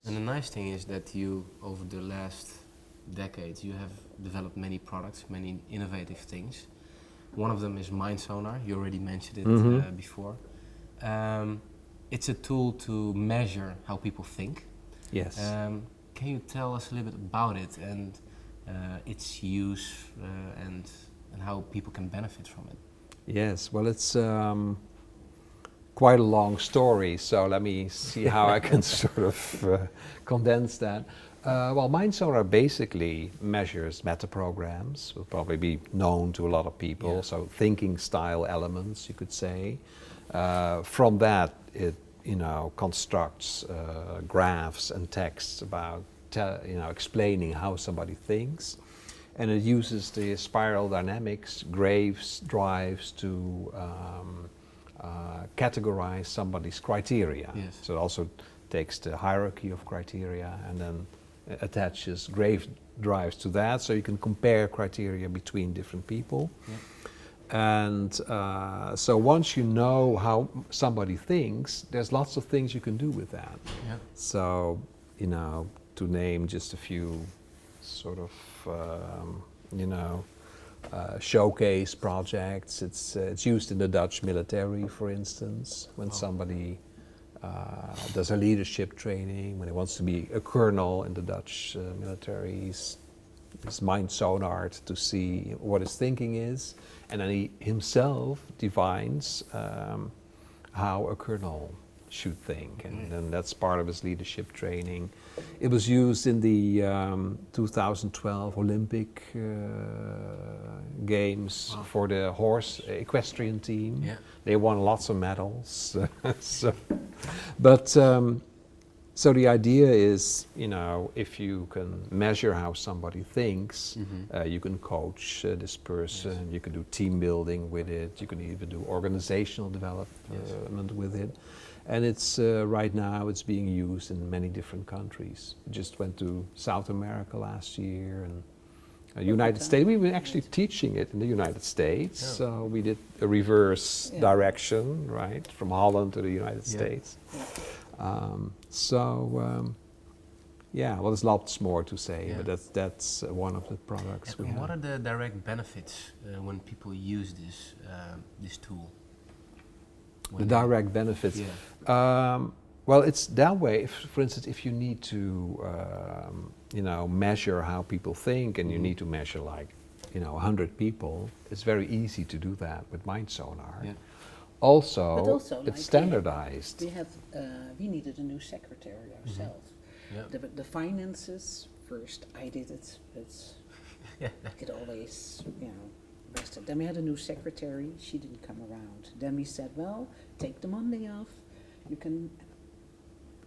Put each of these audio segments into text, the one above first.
And the nice thing is that you, over the last decades, you have developed many products, many innovative things. One of them is Mindsonar. You already mentioned it before. It's a tool to measure how people think. Yes. Can you tell us a little bit about it and its use and how people can benefit from it? Yes, well, it's quite a long story, so let me see how I can sort of condense that. Well, Mindsonar basically measures metaprograms, will probably be known to a lot of people, so thinking style elements, you could say. From that, it constructs graphs and texts about explaining how somebody thinks. And it uses the spiral dynamics, drives to categorize somebody's criteria. Yes. So it also takes the hierarchy of criteria and then attaches grave drives to that, so you can compare criteria between different people. Yeah. And so once you know how somebody thinks, there's lots of things you can do with that. Yeah. So, to name just a few sort of showcase projects. It's used in the Dutch military, for instance, when somebody does a leadership training, when he wants to be a colonel in the Dutch military. He's Mindsonar to see what his thinking is, and then he himself defines how a colonel should think, and then that's part of his leadership training. It was used in the 2012 Olympic Games for the horse equestrian team. Yeah. They won lots of medals. So the idea is, if you can measure how somebody thinks, you can coach this person, yes. You can do team building with it, you can even do organizational development with it. And it's right now it's being used in many different countries. We just went to South America last year and United States. We were actually teaching it in the United States, so we did a reverse direction, right, from Holland to the United States. Well, there's lots more to say, but that's one of the products we have. What are the direct benefits when people use this tool? The direct benefits? Well, it's that way. For instance, if you need to, measure how people think, and you need to measure 100 people, it's very easy to do that with Mindsonar. Yeah. Also, it's standardized. We needed a new secretary ourselves. The finances first, I did it. It always, rested. Then we had a new secretary. She didn't come around. Then we said, well, take the Monday off.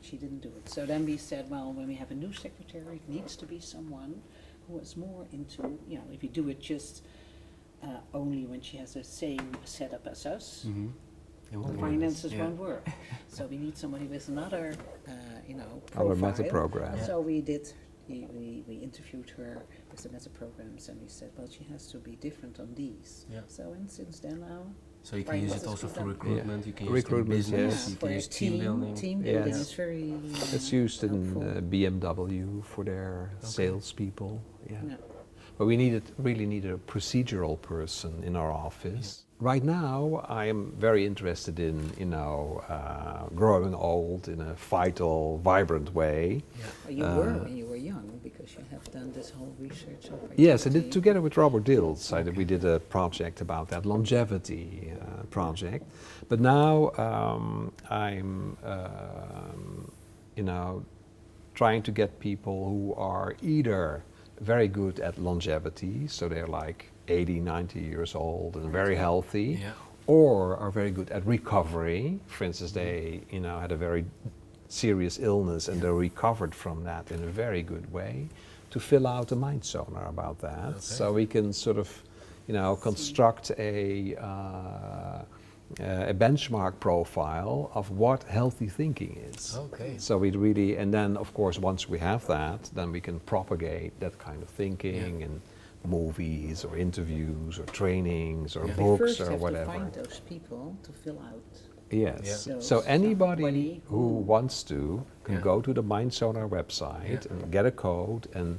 She didn't do it. So then we said, well, when we have a new secretary, it needs to be someone who is more into, if you do it just only when she has the same setup as us, the finances won't work. So we need somebody with another, profile. Other meta program. So we did. We interviewed her with the meta programs, and we said, well, she has to be different on these. Yeah. So and since then now. So you can use it also for recruitment. You can use it in business. You can use team building. Team building is very. It's used in BMW for their salespeople. But we really needed a procedural person in our office. Right now, I am very interested in, growing old in a vital, vibrant way. Well, you were when you were young, because you have done this whole research. Yes, I did together with Robert Dills. We did a project about that, longevity project. But now I'm, trying to get people who are either very good at longevity, so they're like 80, 90 years old and very healthy, or are very good at recovery. For instance, they had a very serious illness and they recovered from that in a very good way, to fill out a Mindsonar about that. Okay. So we can sort of, construct a benchmark profile of what healthy thinking is. Okay. So we really, and then of course once we have that, then we can propagate that kind of thinking in movies or interviews or trainings or books or whatever. We first have to find those people to fill out Yes. Yeah. So anybody Somebody who who- wants to can Yeah. go to the Mindsonar website Yeah. and get a code and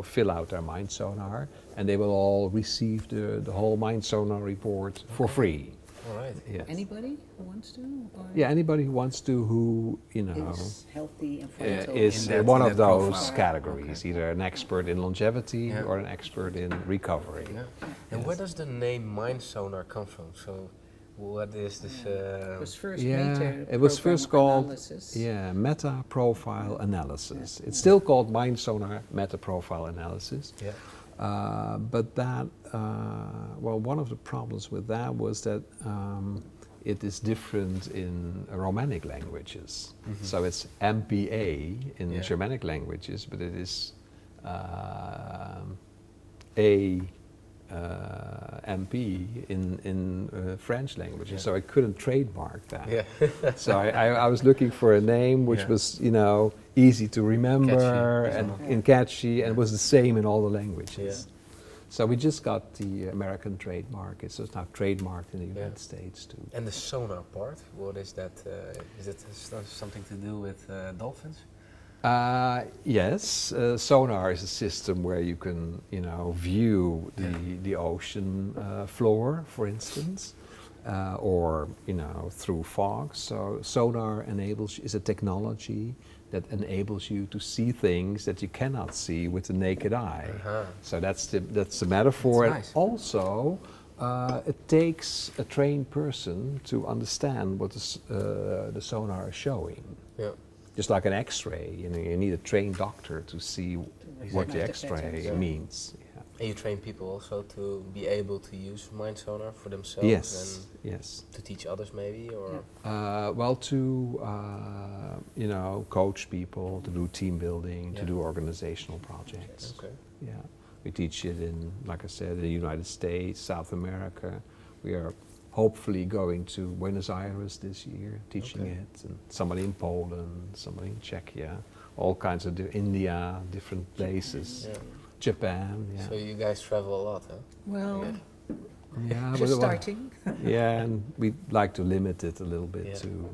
fill out their Mindsonar, and they will all receive the whole Mindsonar report for Okay. free. All right. Yes. Anybody who wants to? Or Yeah, anybody who wants to, who is healthy and vital. is In that- one in of that those profile. categories, Okay. either an expert in longevity Yeah. or an expert in recovery. Yeah. And where does the name Mindsonar come from? So, what is this? It was first Yeah, meta it was first called analysis. meta profile analysis. It's still called Mindsonar meta profile analysis. Yeah. But that, one of the problems with that was that it is different in Romanic languages. So it's MPA in Yeah. Germanic languages, but it is MP in French languages. Yeah. So I couldn't trademark that. Yeah. So I was looking for a name which Yeah. was, easy to remember Catchy. and, Yeah. and catchy, and Yeah. was the same in all the languages. Yeah. So we just got the American trademark. It's just now trademarked in the Yeah. United States too. And the sonar part, what is that? Is it something to do with dolphins? Yes, sonar is a system where you can, view the ocean floor, for instance, or through fog. So sonar is a technology that enables you to see things that you cannot see with the naked eye. Uh-huh. So that's the metaphor. That's And nice. also, it takes a trained person to understand what the sonar is showing. Yeah. Just like an X-ray, you need a trained doctor to see what the Exactly. X-ray Yeah. means. Yeah. And you train people also to be able to use Mindsonar for themselves Yes, and yes. to teach others maybe, or To coach people, to do team building, to Yeah. do organizational projects. okay. Yeah, we teach it in, like I said, the United States, South America. We are hopefully going to Buenos Aires this year, teaching Okay. it, and somebody in Poland, somebody in Czechia, all kinds of India, different places. Yeah. Japan, yeah. So you guys travel a lot, huh? Well, Yeah. Yeah, just but starting. yeah, and we like to limit it a little bit Yeah. too.